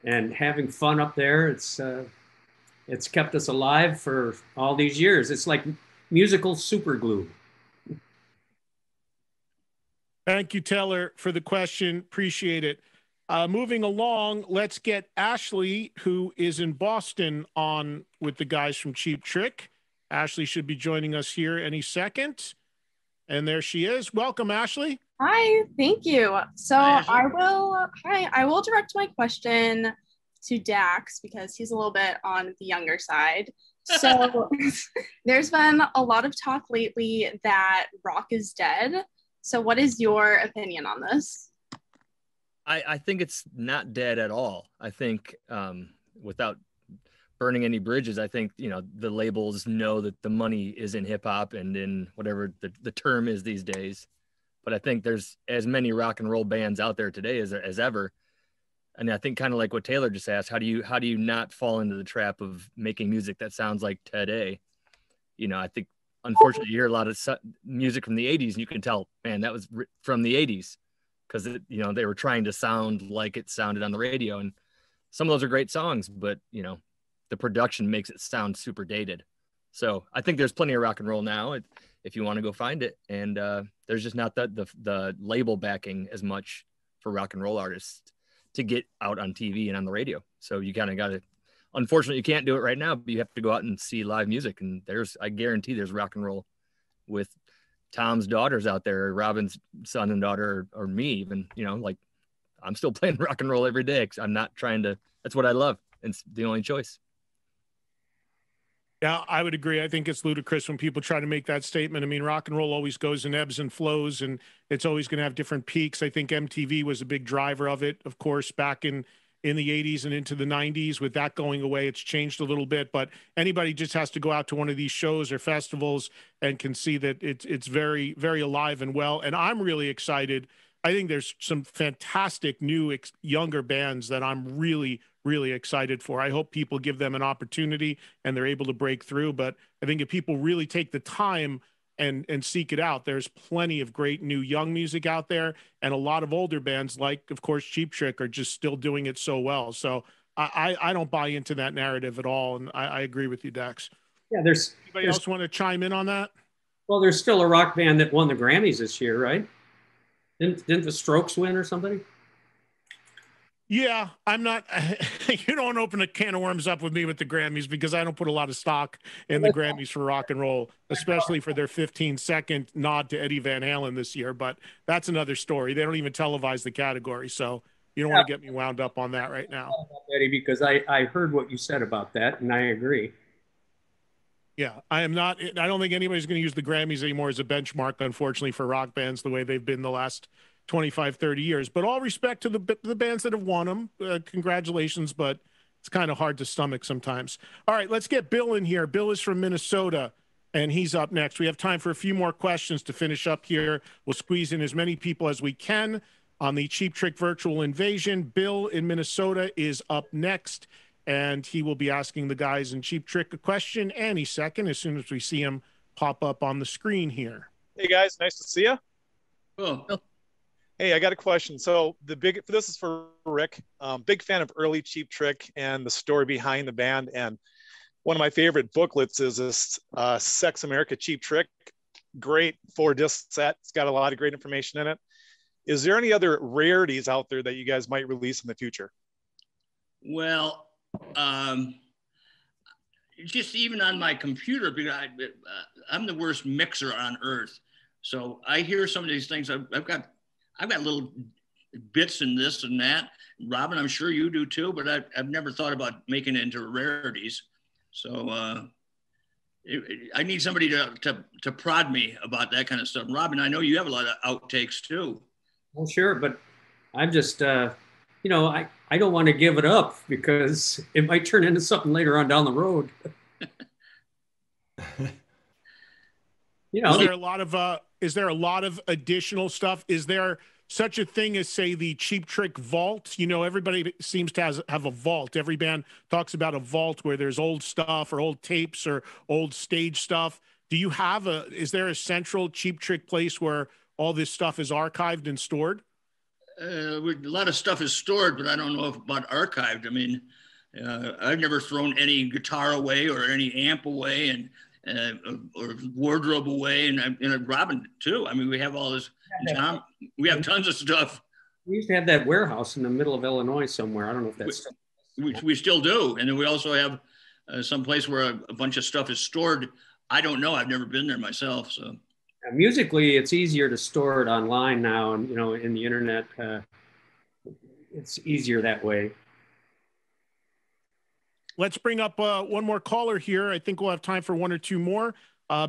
and having fun up there. It's kept us alive for all these years. It's like musical super glue. Thank you, Taylor, for the question. Appreciate it. Moving along, let's get Ashley, who is in Boston, on with the guys from Cheap Trick. Ashley should be joining us here any second. And there she is. Welcome, Ashley. Hi, thank you. So I will direct my question to Dax because he's a little bit on the younger side. So there's been a lot of talk lately that rock is dead. So what is your opinion on this? I think it's not dead at all. I think without burning any bridges, I think, you know, the labels know that the money is in hip hop and in whatever the term is these days. But I think there's as many rock and roll bands out there today as ever. And I think kind of like what Taylor just asked, how do you not fall into the trap of making music that sounds like today? You know, I think unfortunately you hear a lot of music from the 80s and you can tell, man, that was from the 80s. Because, you know, they were trying to sound like it sounded on the radio. And some of those are great songs, but, you know, the production makes it sound super dated. So I think there's plenty of rock and roll now if you want to go find it. And there's just not the label backing as much for rock and roll artists to get out on TV and on the radio. So you kind of got to, unfortunately, you can't do it right now, but you have to go out and see live music. And I guarantee there's rock and roll with Tom's daughters out there, Robin's son and daughter, or me even, you know, like I'm still playing rock and roll every day. I'm not trying to, that's what I love. It's the only choice. Yeah, I would agree. I think it's ludicrous when people try to make that statement. I mean, rock and roll always goes in ebbs and flows, and it's always going to have different peaks. I think MTV was a big driver of it, of course, back in the 80s and into the 90s. With that going away, it's changed a little bit. But anybody just has to go out to one of these shows or festivals and can see that it's very, very alive and well. And I'm really excited I think there's some fantastic new younger bands that I'm really, really excited for. I hope people give them an opportunity and they're able to break through. But I think if people really take the time and seek it out, there's plenty of great new young music out there, and a lot of older bands like, of course, Cheap Trick are just still doing it so well. So I don't buy into that narrative at all, and I agree with you, Dax. Yeah, anybody else want to chime in on that? Well, there's still a rock band that won the Grammys this year, right? Didn't the Strokes win or somebody? Yeah, I'm not. You don't open a can of worms up with me with the Grammys, because I don't put a lot of stock in the Grammys for rock and roll, especially for their 15-second nod to Eddie Van Halen this year. But that's another story. They don't even televise the category, so you don't want to get me wound up on that right now, Eddie, because I heard what you said about that, and I agree. Yeah, I am not. I don't think anybody's going to use the Grammys anymore as a benchmark, unfortunately, for rock bands the way they've been the last 25, 30 years. But all respect to the bands that have won them. Congratulations, but it's kind of hard to stomach sometimes. All right, let's get Bill in here. Bill is from Minnesota, and he's up next. We have time for a few more questions to finish up here. We'll squeeze in as many people as we can on the Cheap Trick Virtual Invasion. Bill in Minnesota is up next, and he will be asking the guys in Cheap Trick a question any second as soon as we see him pop up on the screen here. Hey, guys. Nice to see you. Oh. Hey, I got a question. So this is for Rick. Big fan of early Cheap Trick and the story behind the band. And one of my favorite booklets is this Sex America Cheap Trick. Great 4-disc set. It's got a lot of great information in it. Is there any other rarities out there that you guys might release in the future? Well, just even on my computer, because I'm the worst mixer on earth. So I hear some of these things. I've got little bits in this and that. Robin, I'm sure you do too, but I've never thought about making it into rarities. So I need somebody to prod me about that kind of stuff. Robin, I know you have a lot of outtakes too. Well, sure, but I'm just, I don't want to give it up because it might turn into something later on down the road. Is there a lot of additional stuff? Is there such a thing as, say, the Cheap Trick vault? Everybody seems to have a vault. Every band talks about a vault where there's old stuff or old tapes or old stage stuff. Do you have is there a central Cheap Trick place where all this stuff is archived and stored? A lot of stuff is stored, but I don't know about archived. I mean, I've never thrown any guitar away or any amp away or wardrobe away, and Robin too. I mean, we have all this. John, we have tons of stuff. We used to have that warehouse in the middle of Illinois somewhere. I don't know if that's we still do, and then we also have some place where a bunch of stuff is stored. I don't know. I've never been there myself, so. Musically, it's easier to store it online now, and in the internet, it's easier that way. Let's bring up one more caller here. I think we'll have time for one or two more.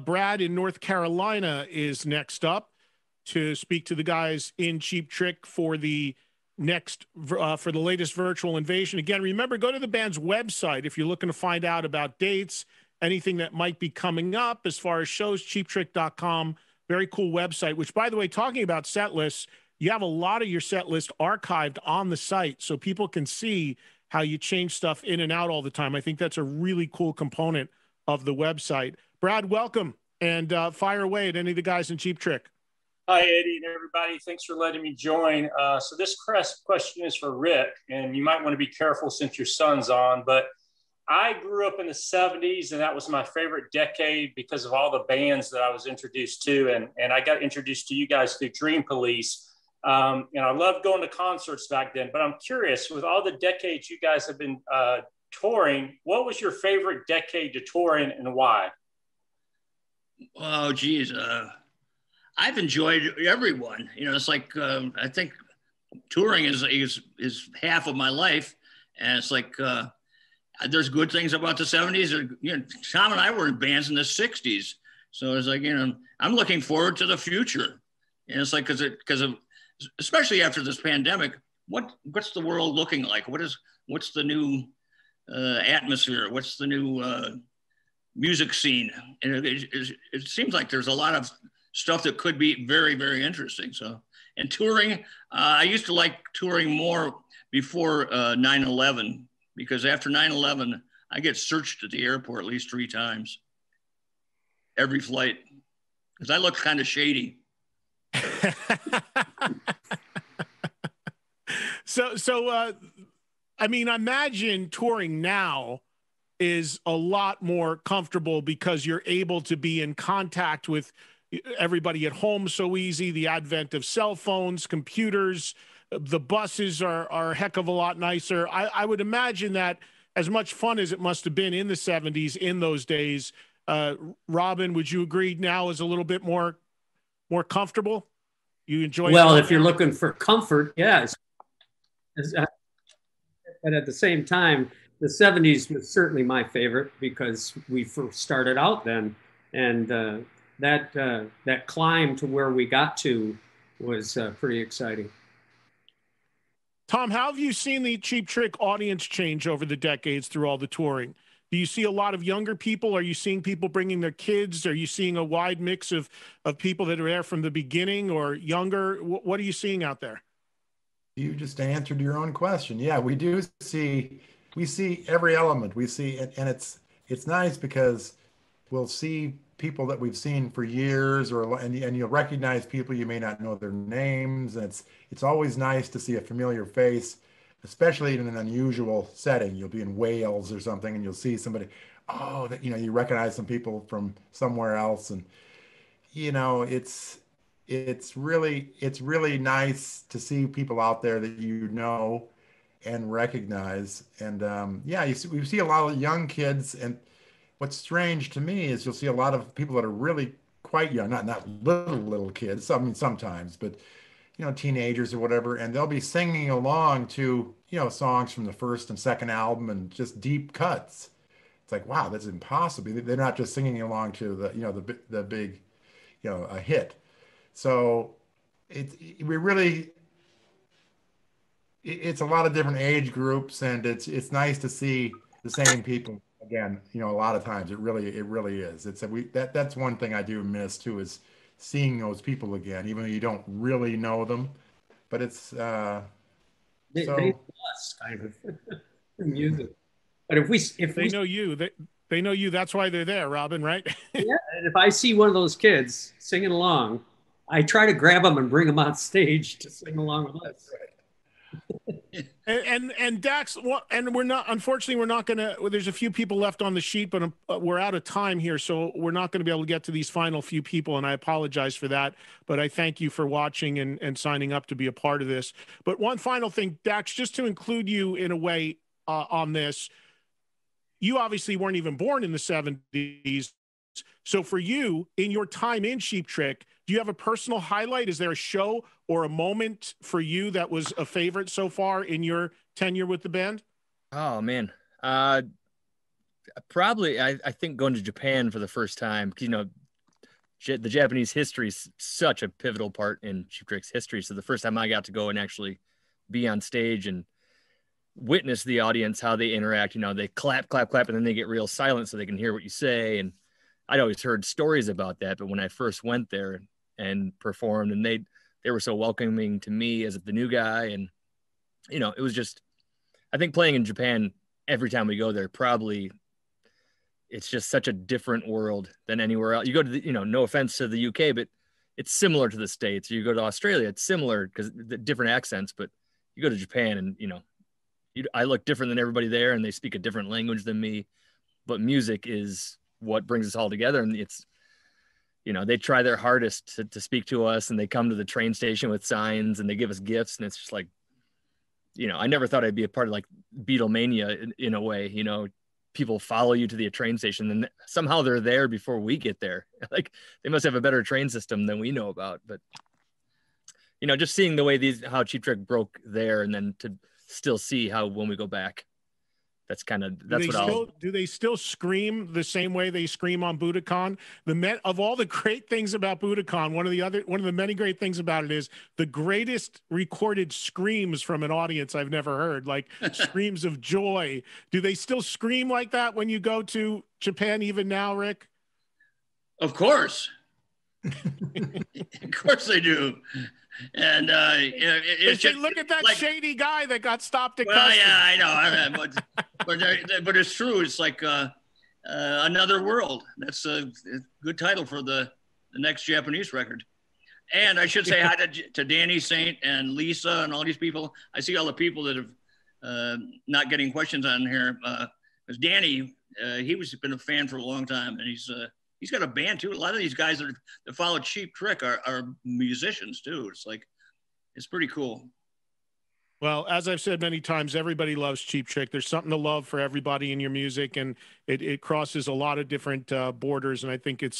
Brad in North Carolina is next up to speak to the guys in Cheap Trick for the for the latest Virtual Invasion. Again, remember, go to the band's website if you're looking to find out about dates, anything that might be coming up as far as shows, cheaptrick.com. Very cool website, which, by the way, talking about set lists, you have a lot of your set list archived on the site so people can see how you change stuff in and out all the time. I think that's a really cool component of the website. Brad, welcome, and fire away at any of the guys in Cheap Trick. Hi, Eddie and everybody. Thanks for letting me join. So this question is for Rick, and you might want to be careful since your son's on, but I grew up in the 70s, and that was my favorite decade because of all the bands that I was introduced to. And I got introduced to you guys through Dream Police. And I loved going to concerts back then. But I'm curious, with all the decades you guys have been touring, what was your favorite decade to tour in and why? Oh, geez. I've enjoyed everyone. It's like, I think touring is half of my life. And it's like, there's good things about the 70s. Tom and I were in bands in the 60s. So it's like, I'm looking forward to the future. And it's like, because of, especially after this pandemic, what's the world looking like? What's the new atmosphere? What's the new music scene? And it seems like there's a lot of stuff that could be very, very interesting. So And touring, I used to like touring more before 9/11, because after 9/11, I get searched at the airport at least 3 times every flight, because I look kind of shady. So I mean, I imagine touring now is a lot more comfortable because you're able to be in contact with everybody at home so easy. The advent of cell phones, computers, the buses are a heck of a lot nicer. I would imagine that as much fun as it must have been in the 70s in those days, Robin, would you agree now is a little bit more comfortable? You enjoy it? Well, if you're looking for comfort, yes. But at the same time, the 70s was certainly my favorite because we first started out then. And that climb to where we got to was pretty exciting. Tom, how have you seen the Cheap Trick audience change over the decades through all the touring? Do you see a lot of younger people? Are you seeing people bringing their kids? Are you seeing a wide mix of people that are there from the beginning or younger? What are you seeing out there? You just answered your own question. Yeah, we see every element. We see, and it's nice because we'll see people that we've seen for years, and you'll recognize people you may not know their names. And it's always nice to see a familiar face, especially in an unusual setting. You'll be in Wales or something, and you'll see somebody. Oh, that you recognize some people from somewhere else, and it's really nice to see people out there that and recognize. And we see a lot of young kids. And what's strange to me is you'll see a lot of people that are really quite young, not little kids. I mean, sometimes, but teenagers or whatever, and they'll be singing along to songs from the first and second album and just deep cuts. It's like, wow, that's impossible. They're not just singing along to the big a hit. So it's a lot of different age groups, and it's nice to see the same people again. A lot of times it really is. That's one thing I do miss too, is seeing those people again, even though you don't really know them. But it's they plus kind of music. But if they know you, they know you. That's why they're there, Robin, right? Yeah. And if I see one of those kids singing along, I try to grab them and bring them on stage to sing along with us. And Dax, and unfortunately, we're not going to, there's a few people left on the sheet, but we're out of time here. So we're not going to be able to get to these final few people. And I apologize for that, but I thank you for watching and signing up to be a part of this. But one final thing, Dax, just to include you in a way on this, you obviously weren't even born in the 70s. So for you, in your time in Cheap Trick, do you have a personal highlight? Is there a show or a moment for you that was a favorite so far in your tenure with the band? Oh, man. Probably, I think going to Japan for the first time, the Japanese history is such a pivotal part in Cheap Trick's history. So the first time I got to go and actually be on stage and witness the audience, how they interact, they clap, clap, clap, and then they get real silent so they can hear what you say. And I'd always heard stories about that, but when I first went there and performed, and they were so welcoming to me as the new guy, and it was just, I think playing in Japan every time we go there, probably it's just such a different world than anywhere else. You go to no offense to the UK, but it's similar to the States. You go to Australia, it's similar because the different accents, but you go to Japan and I look different than everybody there, and they speak a different language than me, but music is what brings us all together. And it's, they try their hardest to speak to us, and they come to the train station with signs and they give us gifts. And it's just like, I never thought I'd be a part of like Beatlemania in a way, people follow you to the train station and somehow they're there before we get there. Like they must have a better train system than we know about, but just seeing the way how Cheap Trick broke there, and then to still see how when we go back, do they still scream the same way they scream on Budokan? Of all the great things about Budokan, one of the many great things about it is the greatest recorded screams from an audience I've never heard, like screams of joy. Do they still scream like that when you go to Japan even now, Rick? Of course. Of course they do. And it's just, look at that like, shady guy that got stopped at well, customs. yeah, I know. But it's true. It's like Another World. That's a good title for the next Japanese record. And I should say hi to Danny Saint and Lisa and all these people. I see all the people that have not getting questions on here. Because Danny, he was been a fan for a long time, and he's got a band too. A lot of these guys that follow Cheap Trick are musicians too. It's pretty cool. Well, as I've said many times, everybody loves Cheap Trick. There's something to love for everybody in your music, and it crosses a lot of different borders. And I think it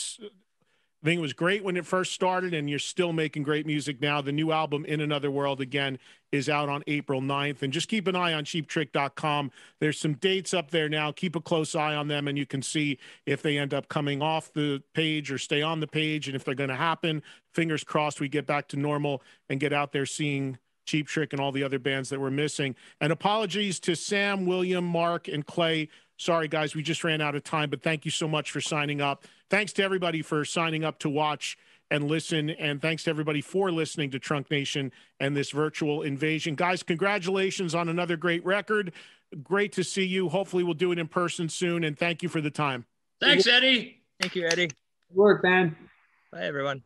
was great when it first started, and you're still making great music now. The new album, In Another World, again, is out on April 9th. And just keep an eye on cheaptrick.com. There's some dates up there now. Keep a close eye on them, and you can see if they end up coming off the page or stay on the page. And if they're going to happen, fingers crossed we get back to normal and get out there seeing Cheap Trick and all the other bands that we're missing. And apologies to Sam, William, Mark, and Clay. Sorry, guys, we just ran out of time, but thank you so much for signing up. Thanks to everybody for signing up to watch and listen, and thanks to everybody for listening to Trunk Nation and this virtual invasion. Guys, congratulations on another great record. Great to see you. Hopefully we'll do it in person soon, and thank you for the time. Thanks, Eddie. Thank you, Eddie. Good work, man. Bye, everyone.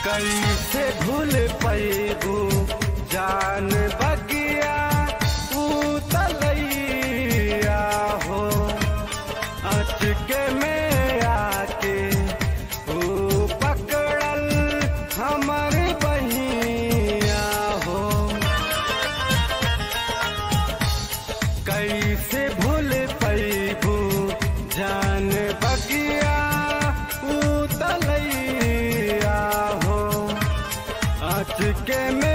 कैसे भूल पैगु जान बगिया उतलैया हो अटके में आके पकड़ल हमर बहिया हो कैसे भूल पैगु जान बगिया उतलैया के में